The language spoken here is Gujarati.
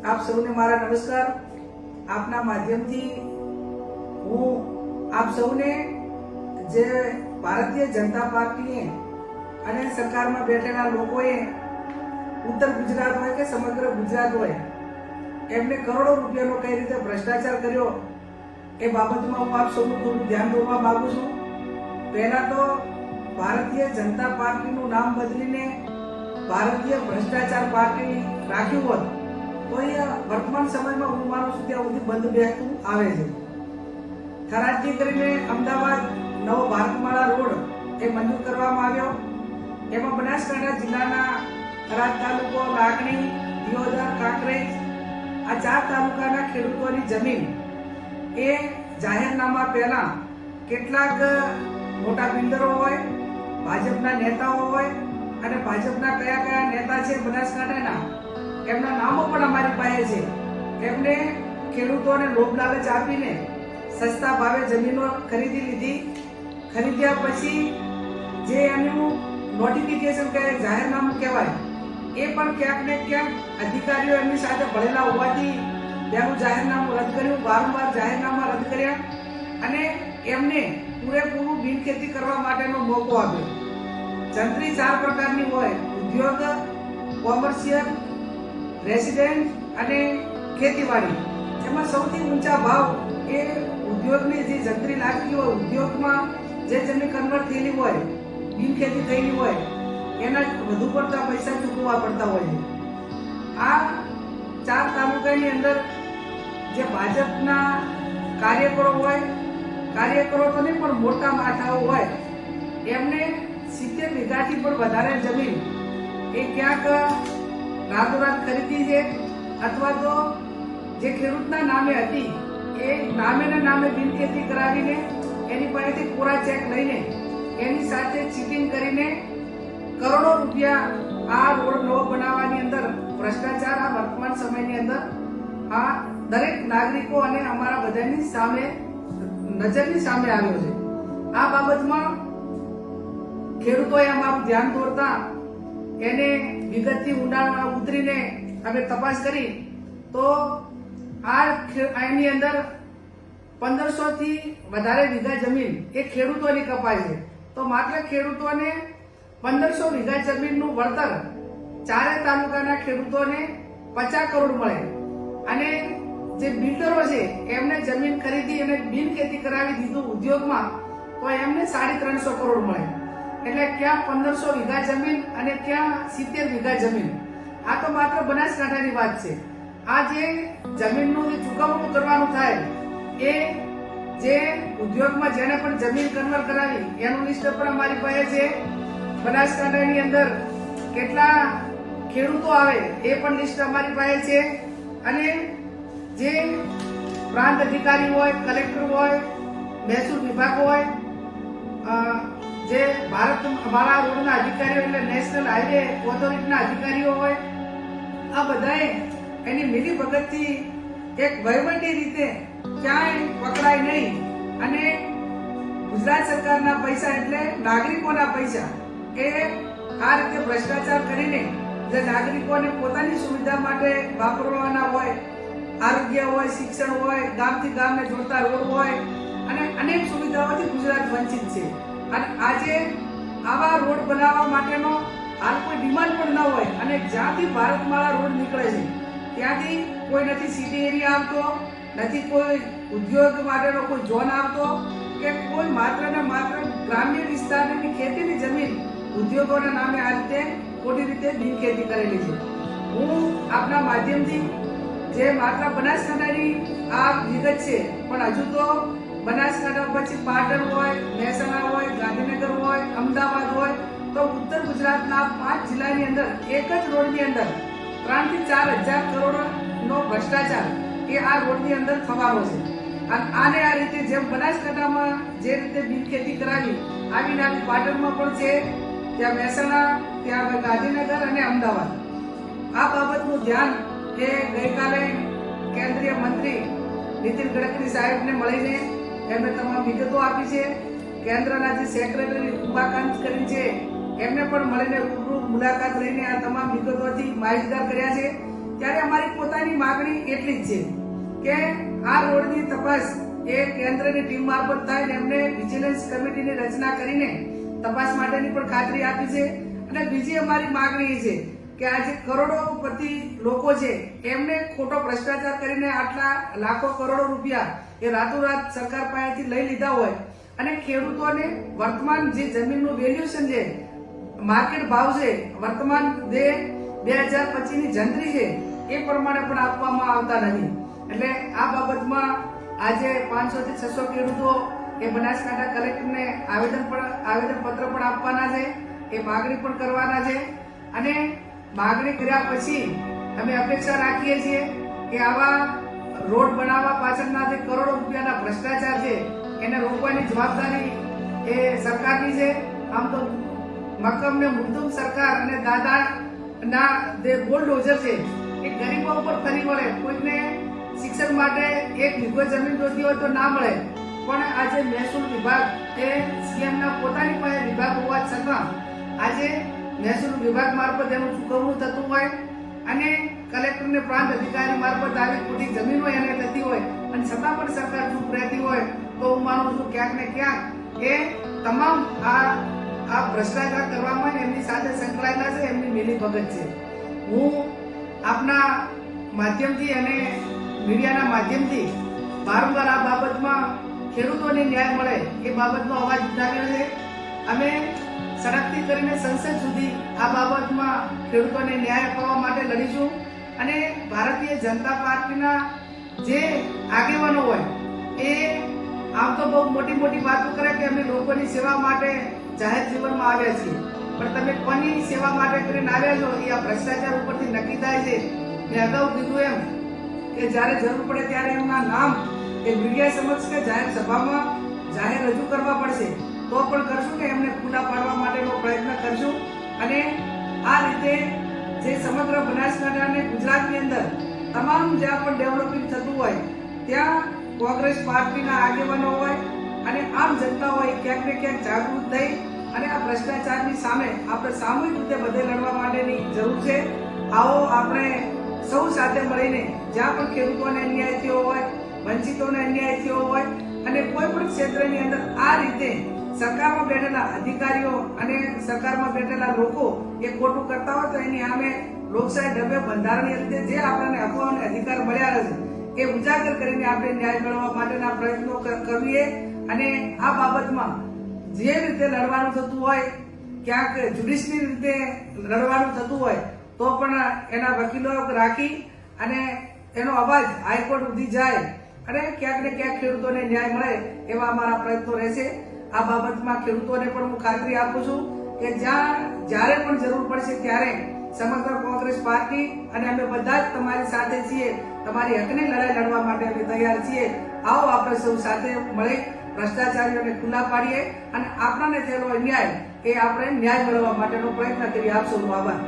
આપ સૌને મારા નમસ્કાર। આપના માધ્યમથી હું આપ સૌને જે ભારતીય જનતા પાર્ટીએ અને સરકારમાં બેઠેલા લોકોએ ઉત્તર ગુજરાત હોય કે સમગ્ર ગુજરાત હોય એમને કરોડો રૂપિયાનો કઈ રીતે ભ્રષ્ટાચાર કર્યો એ બાબતમાં હું આપ સૌનું થોડું ધ્યાન દોરવા માંગુ છું। પહેલા તો ભારતીય જનતા પાર્ટીનું નામ બદલીને ભારતીય ભ્રષ્ટાચાર પાર્ટી રાખ્યું હોત તો એ વર્તમાન સમયમાં હું માનું છું ત્યાં સુધી બંધ બેસતું આવે છે। થરાદથી કરીને અમદાવાદ નવો ભારતમાળા રોડ એ મંજૂર કરવામાં આવ્યો। એમાં બનાસકાંઠા જિલ્લાના થરાદ તાલુકો, લાખણી, દિયોદર, કાંકરેજ આ 4 તાલુકાના ખેડૂતોની જમીન એ જાહેરનામા પહેલા કેટલાક મોટા બિલ્ડરો હોય, ભાજપના નેતાઓ હોય અને ભાજપના કયા કયા નેતા છે બનાસકાંઠાના એમના નામો પણ અમારી પાસે છે। એમને ખેડૂતોને લોભ લાલચ આપીને સસ્તા ભાવે જમીનો ખરીદી લીધી। ખરીદ્યા પછી જે એમનું નોટિફિકેશન કહે, જાહેરનામું કહેવાય, એ પણ ક્યાંક ને ક્યાંક અધિકારીઓ એમની સાથે ભળેલા હોવાથી તેનું જાહેરનામું રદ કર્યું, વારંવાર જાહેરનામા રદ કર્યા અને એમને પૂરેપૂરું બિનખેતી કરવા માટેનો મોકો આપ્યો। જંત્રી 4 પ્રકારની હોય: ઉદ્યોગ, કોમર્શિયલ, રેસિડેન્ટ અને ખેતીવાડી। એમાં સૌથી ઊંચા ભાવ એ ઉદ્યોગની જે જંત્રી લાગતી હોય, ઉદ્યોગમાં જે જમીન કન્વર્ટ થયેલી હોય, બિનખેતી થયેલી હોય એના વધુ પડતા પૈસા ચૂકવવા પડતા હોય છે। આ 4 તાલુકાની અંદર જે ભાજપના કાર્યકરો હોય, કાર્યકરો તો નહીં પણ મોટા માથાઓ હોય, એમને 70 વીઘાથી પણ વધારે જમીન એ ક્યાંક રાતોરાત ખરીદી છે અથવા તો જે ખેડૂતના નામે હતી એ નામે બિનખેતી કરાવીને એની પાસેથી કોરા ચેક લઈને એની સાથે ચીટિંગ કરીને કરોડો રૂપિયા આ રોડ નવો બનાવવાની અંદર ભ્રષ્ટાચાર આ વર્તમાન સમયની અંદર આ દરેક નાગરિકો અને અમારા બધાની સામે નજરની સામે આવ્યો છે। આ બાબતમાં ખેડૂતોએ અમારું ધ્યાન દોરતા એને વિગતથી ઊંડાણમાં ઉતરીને અમે તપાસ કરી તો આની અંદર 1500 થી વધારે વીઘા જમીન એ ખેડૂતોની કપાય છે। તો માત્ર ખેડૂતોને 1500 વીઘા જમીનનું વળતર 4 તાલુકાના ખેડૂતોને 50 કરોડ મળે અને જે બિલ્ડરો છે એમને જમીન ખરીદી અને બિનખેતી કરાવી દીધું ઉદ્યોગમાં તો એમને 350 કરોડ મળે। એટલે ક્યાં 1500 વીઘા જમીન અને ક્યાં 70 વીઘા જમીન। આ તો માત્ર બનાસકાંઠાની વાત છે। આ જે જમીનનું જે ચૂકવણું કરવાનું થાય એ જે ઉદ્યોગમાં જેને પણ જમીન કન્વર્ટ કરાવી એનું લિસ્ટ પણ અમારી પાસે છે। બનાસકાંઠાની અંદર કેટલા ખેડૂતો આવે એ પણ લિસ્ટ અમારી પાસે છે અને જે પ્રાંત અધિકારી હોય, કલેક્ટર હોય, મહેસૂલ વિભાગ હોય, જે ભારત અમારા રોડના અધિકારીઓ એટલે નેશનલ હાઈવે ઓથોરિટીના અધિકારીઓ હોય, આ બધાએ એની મિલી ભગતથી એક વહીવટી રીતે ક્યાંય પકડાય નહીં અને ગુજરાત સરકારના પૈસા એટલે નાગરિકોના પૈસા એ આ રીતે ભ્રષ્ટાચાર કરીને જે નાગરિકોને પોતાની સુવિધા માટે વાપરવાના હોય, આરોગ્ય હોય, શિક્ષણ હોય, ગામથી ગામને જોડતા રોડ હોય અને અનેક સુવિધાઓથી ગુજરાત વંચિત છે। અને આજે આવા રોડ બનાવવા માટેનો હાલ કોઈ ડિમાન્ડ પણ ન હોય અને જ્યાંથી ભારતમાળા રોડ નીકળે છે ત્યાંથી કોઈ નથી સિટી એરિયા આવતો, નથી કોઈ ઉદ્યોગ માટેનો કોઈ ઝોન આવતો કે કોઈ માત્ર ને માત્ર ગ્રામ્ય વિસ્તારની ખેતીની જમીન ઉદ્યોગોના નામે આ રીતે ખોટી રીતે બિનખેતી કરેલી છે। હું આપના માધ્યમથી જે માત્ર બનાસકાંઠાની આ વિગત છે પણ હજુ તો બનાસકાંઠા પછી પાટણ હોય, મહેસાણા હોય, ગાંધીનગર હોય, અમદાવાદ હોય તો ઉત્તર ગુજરાતના 5 જિલ્લાની અંદર એક જ રોડની અંદર 3 થી 4 હજાર કરોડનો ભ્રષ્ટાચાર એ આ રોડની અંદર થવાનો છે। અને આને આ રીતે જેમ બનાસકાંઠામાં જે રીતે બિનખેતી કરાવી આવીને આવી પાટણમાં પણ છે, ત્યાં મહેસાણા, ત્યાં ગાંધીનગર અને અમદાવાદ। આ બાબતનું ધ્યાન એ ગઈકાલે કેન્દ્રીય મંત્રી નીતિન ગડકરી સાહેબને મળીને એમને તમામ વિગતો આપી છે। કેન્દ્રના જે સેક્રેટરી ઉમાકાંત કરી છે એમને પણ મળીને રૂબરૂ મુલાકાત લઈને આ તમામ વિગતોથી માહિતગાર કર્યા છે। ત્યારે અમારી પોતાની માગણી એટલી જ છે કે આ રોડની તપાસ એ કેન્દ્રની ટીમ મારફત થાય ને એમને વિજિલન્સ કમિટીની રચના કરીને તપાસ માટેની પણ ખાતરી આપી છે. અને બીજી અમારી માગણી છે કે આજે કરોડોપતિ લોકો છે એમને ખોટો ભ્રષ્ટાચાર કરીને આટલા લાખો કરોડો રૂપિયા એ રાતોરાત સરકાર પાસેથી લઈ લીધા હોય અને ખેડૂતોને વર્તમાન જે જમીનનું વેલ્યુએશન છે, માર્કેટ ભાવ છે, વર્તમાન જે 2025 ની જંત્રી છે એ પ્રમાણે પણ આપવામાં આવતા નથી. એટલે આ બાબતમાં આજે 500 થી 600 ખેડૂતો એ બનાસકાંઠા કલેક્ટરને આવેદનપત્ર પણ આપવાના છે, એ માગણી પણ કરવાના છે. અને માગણી કર્યા પછી અમે અપેક્ષા રાખીએ છીએ કે આવા રોડ બનાવવા પાછળના જે કરોડો રૂપિયાના ભ્રષ્ટાચાર છે એને રોકવાની જવાબદારી એ સરકારની છે. આમ તો મક્કમ ને મુદ્દમ સરકાર અને દાદાના જે બુલડોઝર છે એ ગરીબો ઉપર ફરી વળે. કોઈને શિક્ષણ માટે 1 વીઘો જમીન જોતી હોય તો ના મળે, પણ આજે મહેસૂલ વિભાગ એ સીએમના પોતાની પાસે વિભાગ હોવા છતાં આજે મહેસૂલ વિભાગ મારફત એનું ચૂકવણું થતું હોય અને કલેક્ટરને પ્રાંત અધિકારી મારફત આવી ખોટી જમીનો એને થતી હોય અને છતાં પણ સરકાર ચૂપ રહેતી હોય તો હું માનું છું ક્યાંક ને ક્યાંક એ તમામ આ ભ્રષ્ટાચાર કરવામાં એમની સાથે સંકળાયેલા છે, એમની મિલીભગત છે. હું આપના માધ્યમથી અને મીડિયાના માધ્યમથી વારંવાર આ બાબતમાં ખેડૂતોને ન્યાય મળે એ બાબતનો અવાજ ઉઠાવ્યો છે. અમે સડકથી કરીને સંસદ સુધી આ બાબતમાં ખેડૂતોને ન્યાય અપાવવા માટે લડીશું. અને ભારતીય જનતા પાર્ટીના જે આગેવાનો હોય એ આમ તો બહુ મોટી મોટી વાતો કરે કે અમે લોકોની સેવા માટે જાહેર જીવનમાં આવ્યા છીએ, પણ તમે કોની સેવા માટે કરીને આવ્યા છો એ આ ભ્રષ્ટાચાર ઉપરથી નક્કી થાય છે. મેં અગાઉ કીધું એમ કે જ્યારે જરૂર પડે ત્યારે એમના નામ એ મીડિયા સમક્ષ કે જાહેર સભામાં જાહેર રજૂ કરવા પડશે તો પણ કરશું કે એમને ખુલ્લા પાડવા માટેનો પ્રયત્ન કરશું. અને આ રીતે જે સમગ્ર બનાસકાંઠા અને ગુજરાતની અંદર તમામ જ્યાં પણ ડેવલપિંગ થતું હોય ત્યાં કોંગ્રેસ પાર્ટીના આગેવાનો હોય અને આમ જનતા હોય ક્યાંક ને ક્યાંક જાગૃત થઈ અને આ ભ્રષ્ટાચારની સામે આપણે સામૂહિક રીતે બધે લડવા માટેની જરૂર છે. આવો આપણે સૌ સાથે મળીને જ્યાં પણ ખેડૂતોને અન્યાય થયો હોય, વંચિતોને અન્યાય થયો હોય અને કોઈ પણ ક્ષેત્રની અંદર આ રીતે સરકારમાં બેઠેલા અધિકારીઓ અને સરકારમાં બેઠેલા લોકો એ ખોટું કરતા હોય તો એની સામે લોકશાહી ઢબે બંધારણીય રીતે જે આપણને હકો અને અધિકાર મળ્યા છે એ ઉજાગર કરીને આપણે ન્યાય મેળવવા માટેના પ્રયત્નો કરીએ. અને આ બાબતમાં જે રીતે લડવાનું થતું હોય, ક્યાંક જ્યુડિશિયલ રીતે લડવાનું થતું હોય તો પણ એના વકીલો રાખી અને એનો અવાજ હાઈકોર્ટ સુધી જાય અને ક્યાંક ને ક્યાંક ખેડૂતોને ન્યાય મળે એવા અમારા પ્રયત્નો રહેશે. આ બાબતમાં ખેડૂતોને પણ હું ખાતરી આપું છું કે જ્યારે પણ જરૂર પડશે ત્યારે સમગ્ર કોંગ્રેસ પાર્ટી અને અમે બધા જ તમારી સાથે છીએ, તમારી હકની લડાઈ લડવા માટે અમે તૈયાર છીએ. આવો આપણે સૌ સાથે મળી ભ્રષ્ટાચારીઓને ખુલ્લા પાડીએ અને આપણાને થયેલો અન્યાય એ આપણે ન્યાય મેળવવા માટેનો પ્રયત્ન કરીએ. આપ સૌનો આભાર.